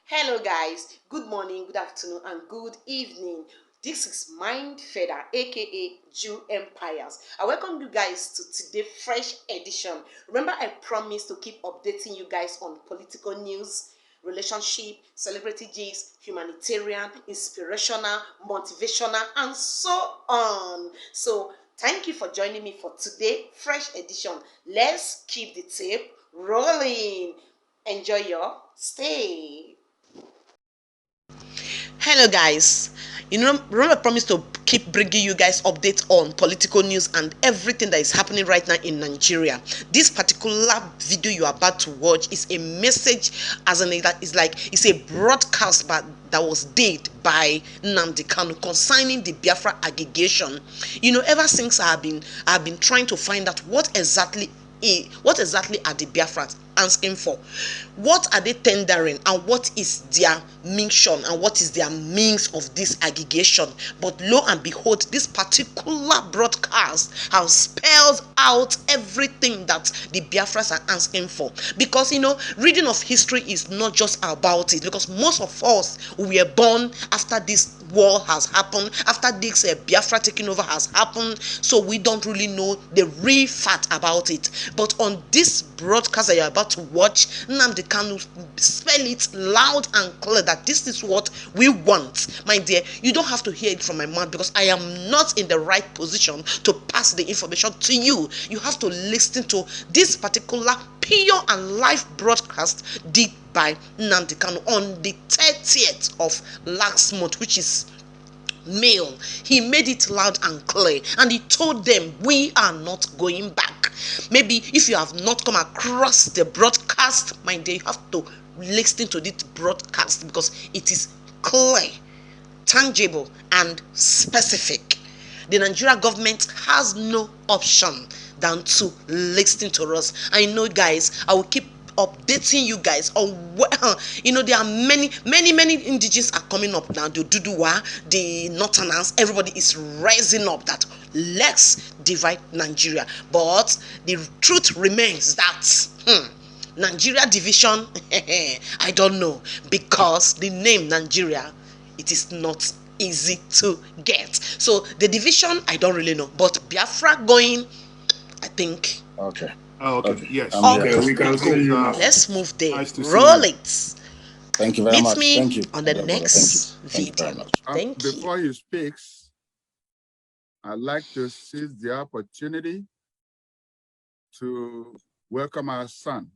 Hello guys, good morning, good afternoon and good evening. This is Mind Feather aka Jew Empires. I welcome you guys to today's fresh edition. Remember I promised to keep updating you guys on political news, relationship, celebrity gist, humanitarian, inspirational, motivational and so on. So thank you for joining me for today fresh edition. Let's keep the tape rolling. Enjoy your stay. Hello guys, remember I promised to keep bringing you guys updates on political news and everything that is happening right now in Nigeria. This particular video you are about to watch is a message, as in that is like it's a broadcast that was did by Nnamdi Kanu concerning the Biafra aggregation. Ever since I have been trying to find out what exactly are the Biafrans asking for, what are they tendering, and what is their mission and what is their means of this aggregation. But lo and behold, this particular broadcast has spelled out everything that the Biafrans are asking for, because reading of history is not just about it, because most of us were born after this war has happened, after this Biafra taking over has happened, so we don't really know the real fact about it. But on this broadcast that you're about to watch, Nnamdi Kanu spell it loud and clear that this is what we want. My dear, you don't have to hear it from my mouth, because I am not in the right position to pass the information to you. You have to listen to this particular pure and live broadcast did by Nnamdi Kanu on the 30th of last month, which is May. He made it loud and clear, and he told them we are not going back. Maybe if you have not come across the broadcast, my dear, you have to listen to this broadcast, because it is clear, tangible and specific. The Nigeria government has no option than to listen to us. I know guys, I will keep updating you guys on there are many indigenous are coming up now. The Duduwa, the Northerners, everybody is rising up that let's divide Nigeria. But the truth remains that Nigeria division I don't know, because the name Nigeria, it is not easy to get. So the division I don't really know, but Biafra going, I think. Okay. Oh, okay. Yes. Okay, we can see you now. Let's move there. Nice to Roll see you. it. Thank you very Meet much. me Thank you on the brother. next Thank you very video. much. Thank you. Before he speaks, I'd like to seize the opportunity to welcome our son,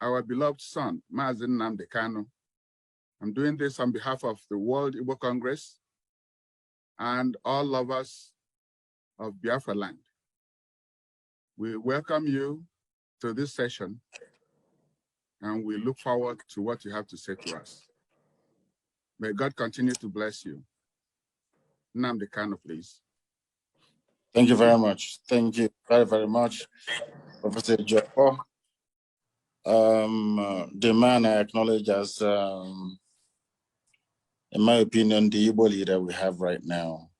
our beloved son, Mazi Nnamdi Kanu. I'm doing this on behalf of the World Igbo Congress and all lovers of Biafra land. We welcome you to this session, and we look forward to what you have to say to us. May God continue to bless you. Nnamdi Kanu, please. Thank you very much. Thank you very, very much, Professor Jopo. The man I acknowledge as, in my opinion, the Igbo leader we have right now,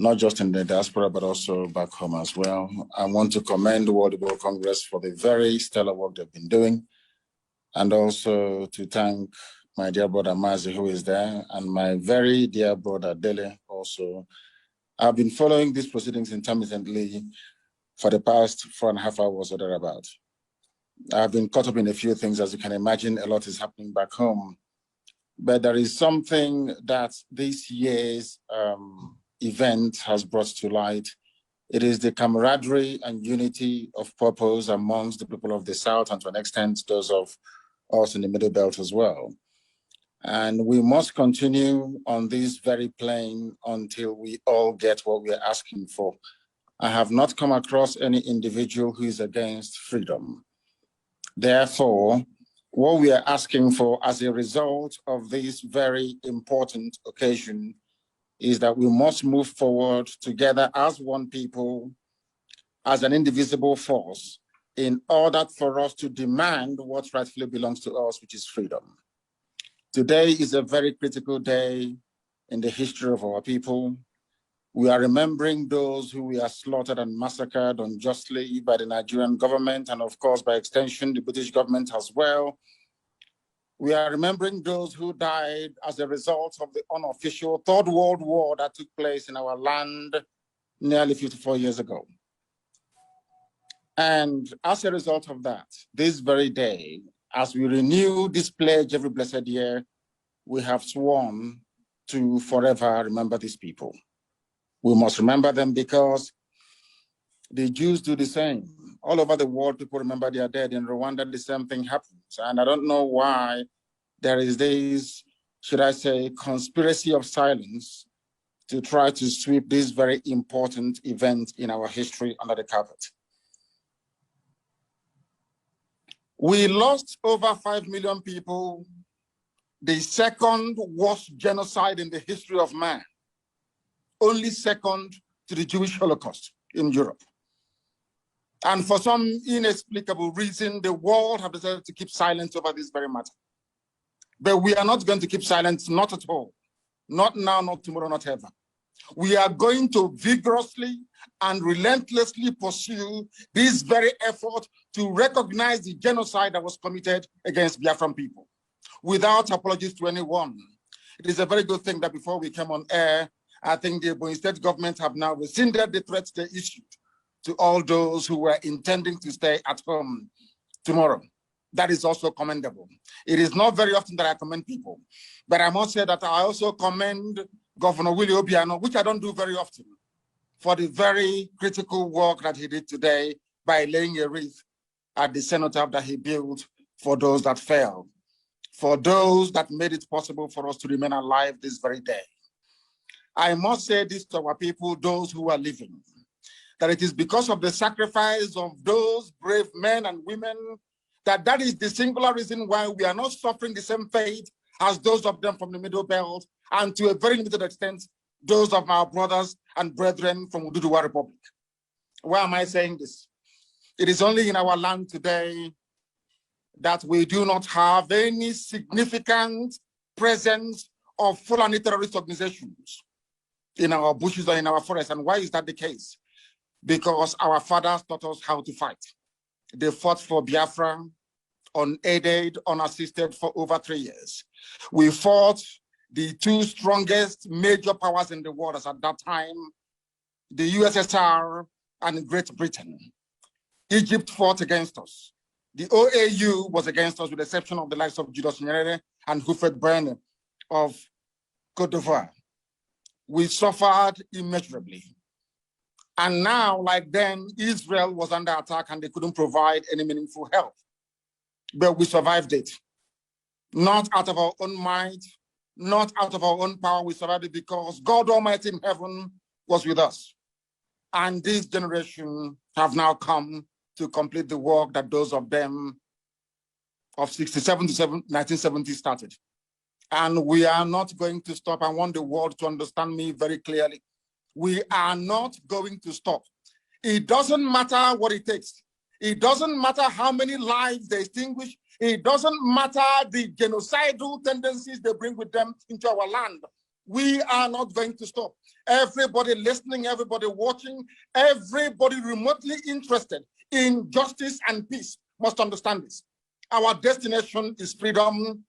not just in the diaspora, but also back home as well. I want to commend the World Igbo Congress for the very stellar work they've been doing, and also to thank my dear brother Mazi, who is there, and my very dear brother Dele also. I've been following these proceedings intermittently for the past 4.5 hours or thereabout. I've been caught up in a few things. As you can imagine, a lot is happening back home. But there is something that this year's event has brought to light. It is the camaraderie and unity of purpose amongst the people of the South, and to an extent, those of us in the Middle Belt as well. And we must continue on this very plane until we all get what we are asking for. I have not come across any individual who is against freedom. Therefore, what we are asking for as a result of this very important occasion is that we must move forward together as one people, as an indivisible force, in order for us to demand what rightfully belongs to us, which is freedom. Today is a very critical day in the history of our people. We are remembering those who were slaughtered and massacred unjustly by the Nigerian government, and of course, by extension, the British government as well. We are remembering those who died as a result of the unofficial Third World War that took place in our land nearly 54 years ago. And as a result of that, this very day, as we renew this pledge every blessed year, we have sworn to forever remember these people. We must remember them because the Jews do the same. All over the world, people remember their dead. In Rwanda, the same thing happens. And I don't know why there is this, should I say, conspiracy of silence to try to sweep this very important event in our history under the carpet. We lost over 5 million people, the second worst genocide in the history of man, only second to the Jewish Holocaust in Europe. And for some inexplicable reason, the world have decided to keep silence over this very matter. But we are not going to keep silence, not at all. Not now, not tomorrow, not ever. We are going to vigorously and relentlessly pursue this very effort to recognize the genocide that was committed against Biafran people, without apologies to anyone. It is a very good thing that before we came on air, I think the Ebonyi State government have now rescinded the threats they issued to all those who were intending to stay at home tomorrow. That is also commendable. It is not very often that I commend people, but I must say that I also commend Governor Willie Obiano, which I don't do very often, for the very critical work that he did today by laying a wreath at the cenotaph that he built for those that fell, for those that made it possible for us to remain alive this very day. I must say this to our people, those who are living, that it is because of the sacrifice of those brave men and women that is the singular reason why we are not suffering the same fate as those of them from the Middle Belt, and to a very limited extent, those of our brothers and brethren from Ududuwa Republic. Why am I saying this? It is only in our land today that we do not have any significant presence of Fulani terrorist organizations in our bushes or in our forests. And why is that the case? Because our fathers taught us how to fight. They fought for Biafra, unaided, unassisted for over 3 years. We fought the two strongest major powers in the world as at that time, the USSR and Great Britain. Egypt fought against us. The OAU was against us with the exception of the likes of Julius Nyerere and Hufred Berne of Cote d'Ivoire. We suffered immeasurably. And now, like then, Israel was under attack and they couldn't provide any meaningful help. But we survived it. Not out of our own might, not out of our own power, we survived it because God Almighty in heaven was with us. And this generation have now come to complete the work that those of them of 67 to 1970 started. And we are not going to stop. I want the world to understand me very clearly. We are not going to stop. It doesn't matter what it takes. It doesn't matter how many lives they extinguish. It doesn't matter the genocidal tendencies they bring with them into our land. We are not going to stop. Everybody listening, everybody watching, everybody remotely interested in justice and peace must understand this. Our destination is freedom,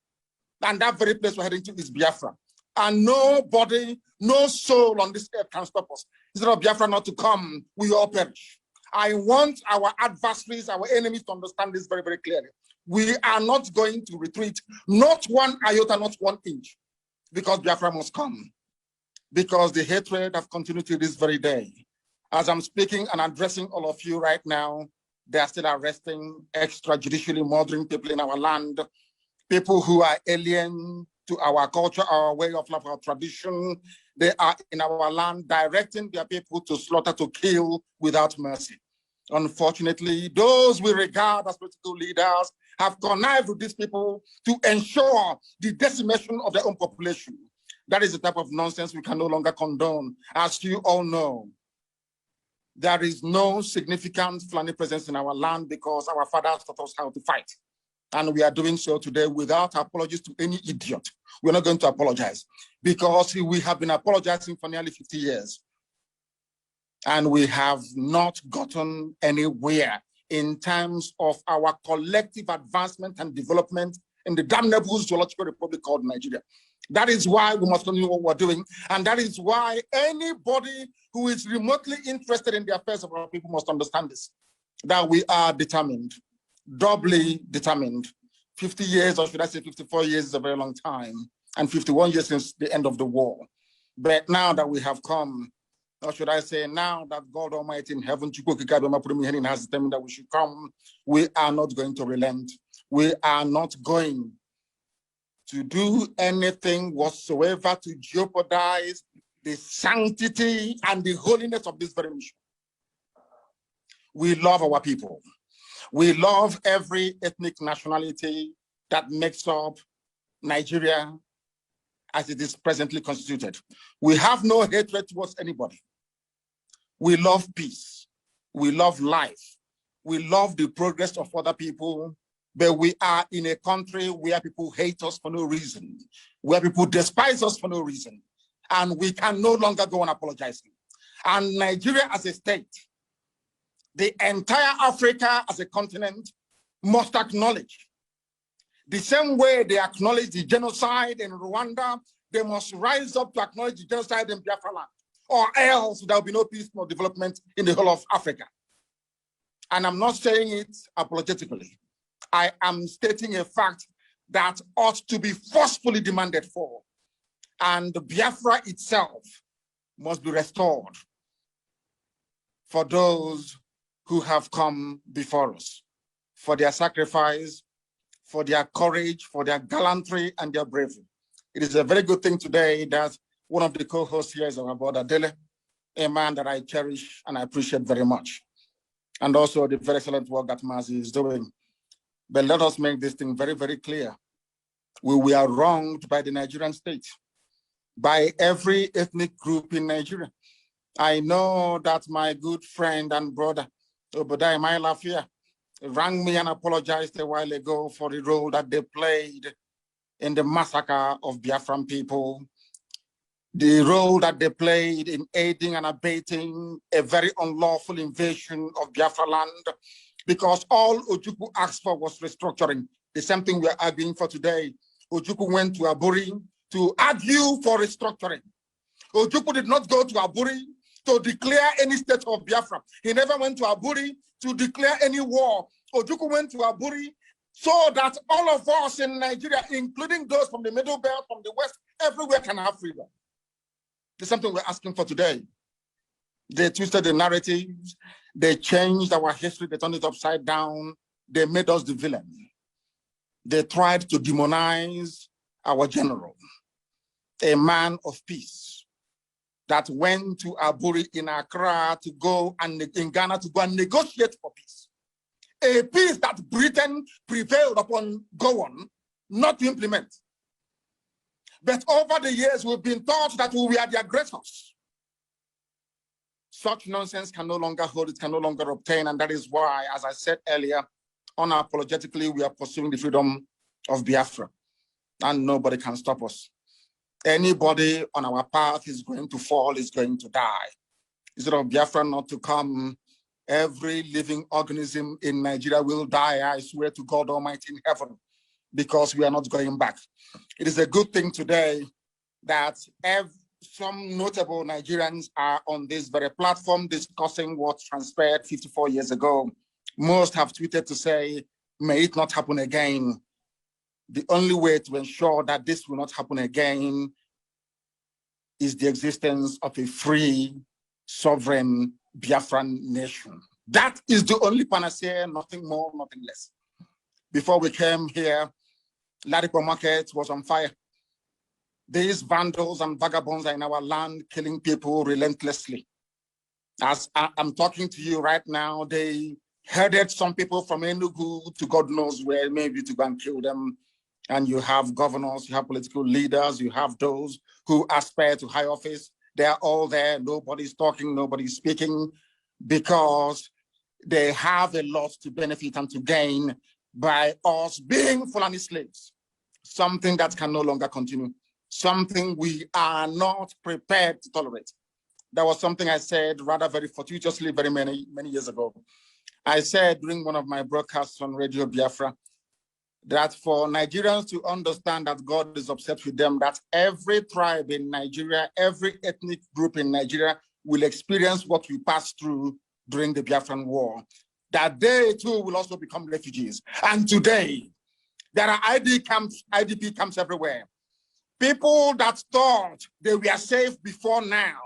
and that very place we're heading to is Biafra. And nobody, no soul on this earth can stop us. Instead of Biafra not to come, we all perish. I want our adversaries, our enemies to understand this very, very clearly. We are not going to retreat, not one iota, not 1 inch, because Biafra must come. Because the hatred have continued to this very day. As I'm speaking and addressing all of you right now, they are still arresting, extrajudicially murdering people in our land, people who are alien to our culture, our way of life, our tradition. They are in our land directing their people to slaughter, to kill without mercy. Unfortunately, those we regard as political leaders have connived with these people to ensure the decimation of their own population. That is the type of nonsense we can no longer condone. As you all know, there is no significant Fulani presence in our land because our fathers taught us how to fight. And we are doing so today without apologies to any idiot. We're not going to apologize because we have been apologizing for nearly 50 years. And we have not gotten anywhere in terms of our collective advancement and development in the damnable zoological republic called Nigeria. That is why we must continue what we're doing. And that is why anybody who is remotely interested in the affairs of our people must understand this, that we are determined, doubly determined. 50 years, or should I say 54 years is a very long time, and 51 years since the end of the war. But now that we have come, or should I say now that God Almighty in heaven has determined that we should come, we are not going to relent. We are not going to do anything whatsoever to jeopardize the sanctity and the holiness of this very mission. We love our people. We love every ethnic nationality that makes up Nigeria as it is presently constituted. We have no hatred towards anybody. We love peace. We love life. We love the progress of other people, but we are in a country where people hate us for no reason, where people despise us for no reason, and we can no longer go on apologizing. And Nigeria as a state, the entire Africa as a continent must acknowledge. The same way they acknowledge the genocide in Rwanda, they must rise up to acknowledge the genocide in Biafra land, or else there will be no peace nor development in the whole of Africa. And I'm not saying it apologetically. I am stating a fact that ought to be forcefully demanded for. And Biafra itself must be restored for those who have come before us, for their sacrifice, for their courage, for their gallantry and their bravery. It is a very good thing today that one of the co-hosts here is our brother Dele, a man that I cherish and I appreciate very much. And also the very excellent work that Mazi is doing. But let us make this thing very, very clear. We are wronged by the Nigerian state, by every ethnic group in Nigeria. I know that my good friend and brother, Obadiah Mailafia, rang me and apologized a while ago for the role that they played in the massacre of Biafran people, the role that they played in aiding and abating a very unlawful invasion of Biafra land, because all Ojukwu asked for was restructuring. The same thing we're arguing for today. Ojukwu went to Aburi to argue for restructuring. Ojukwu did not go to Aburi to declare any state of Biafra. He never went to Aburi to declare any war. Ojukwu went to Aburi so that all of us in Nigeria, including those from the Middle Belt, from the West, everywhere can have freedom. There's something we're asking for today. They twisted the narratives. They changed our history. They turned it upside down. They made us the villain. They tried to demonize our general, a man of peace that went to Aburi in Accra to go and in Ghana to go and negotiate for peace. A peace that Britain prevailed upon Gowon not to implement. But over the years, we've been taught that we are the aggressors. Such nonsense can no longer hold, it can no longer obtain, and that is why, as I said earlier, unapologetically, we are pursuing the freedom of Biafra, and nobody can stop us. Anybody on our path is going to fall, is going to die. Instead of Biafra not to come, every living organism in Nigeria will die, I swear to God Almighty in heaven, because we are not going back. It is a good thing today that some notable Nigerians are on this very platform discussing what transpired 54 years ago. Most have tweeted to say, may it not happen again. The only way to ensure that this will not happen again is the existence of a free, sovereign Biafran nation. That is the only panacea, nothing more, nothing less. Before we came here, Ladipo Market was on fire. These vandals and vagabonds are in our land, killing people relentlessly. As I'm talking to you right now, they headed some people from Enugu to God knows where, maybe to go and kill them. And you have governors, you have political leaders, you have those who aspire to high office. They're all there. Nobody's talking, nobody's speaking, because they have a lot to benefit and to gain by us being Fulani slaves. Something that can no longer continue. Something we are not prepared to tolerate. That was something I said rather very fortuitously very many years ago. I said during one of my broadcasts on Radio Biafra that for Nigerians to understand that God is upset with them, that every tribe in Nigeria, every ethnic group in Nigeria will experience what we passed through during the Biafran War, that they too will also become refugees. And today, there are IDP camps everywhere. People that thought they were safe before now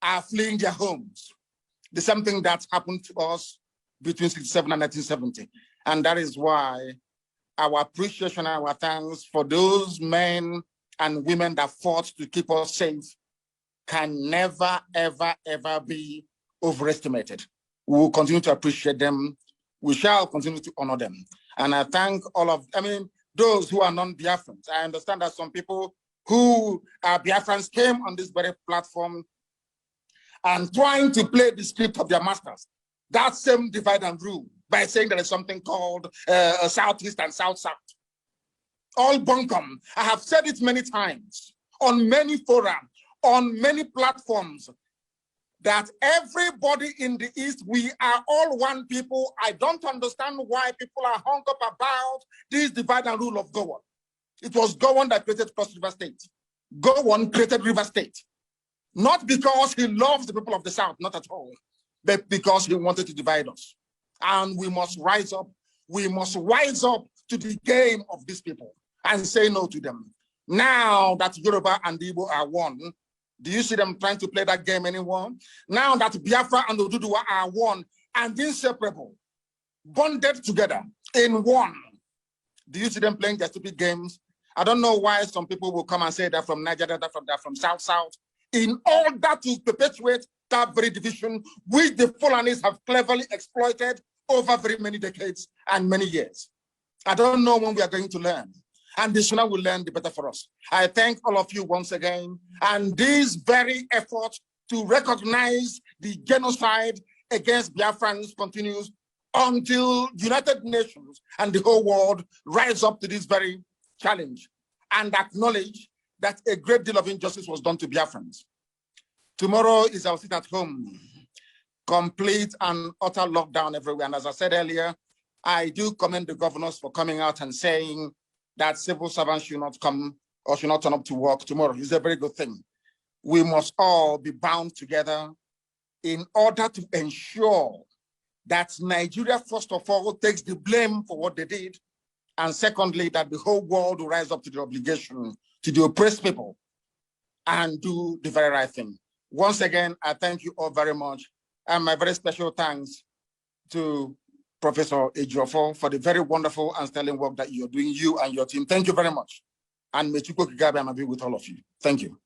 are fleeing their homes. The same thing that happened to us between 1967 and 1970. And that is why our appreciation and our thanks for those men and women that fought to keep us safe can never, ever, ever be overestimated. We will continue to appreciate them. We shall continue to honor them. And I thank all of, those who are non-Biafrans. I understand that some people who are Biafrans came on this very platform and trying to play the script of their masters. That same divide and rule by saying there is something called Southeast and South-South. All bunkum. I have said it many times on many forums, on many platforms, that everybody in the East, we are all one people. I don't understand why people are hung up about this divide and rule of Gowon. It was Gowon that created Cross River State. Gowon created River State. Not because he loves the people of the South, not at all, but because he wanted to divide us. And we must rise up. We must rise up to the game of these people and say no to them. Now that Yoruba and Igbo are one, do you see them trying to play that game anymore? Now that Biafra and Oduduwa are one and inseparable, bonded together in one, do you see them playing their stupid games? I don't know why some people will come and say that from Nigeria, that from South-South, in order to perpetuate that very division, which the Fulanis have cleverly exploited over very many decades and many years. I don't know when we are going to learn. And the sooner we learn, the better for us. I thank all of you once again. And this very effort to recognize the genocide against Biafrans continues until United Nations and the whole world rise up to this very challenge and acknowledge that a great deal of injustice was done to Biafrans. Tomorrow is our sit at home, complete and utter lockdown everywhere. And as I said earlier, I do commend the governors for coming out and saying that civil servants should not come or should not turn up to work tomorrow. It's a very good thing. We must all be bound together in order to ensure that Nigeria, first of all, takes the blame for what they did. And secondly, that the whole world will rise up to the obligation to the oppressed people and do the very right thing. Once again, I thank you all very much. And my very special thanks to Professor Ejiofor for the very wonderful and sterling work that you're doing, you and your team. Thank you very much. And may Chukwu Kigabe be with all of you. Thank you.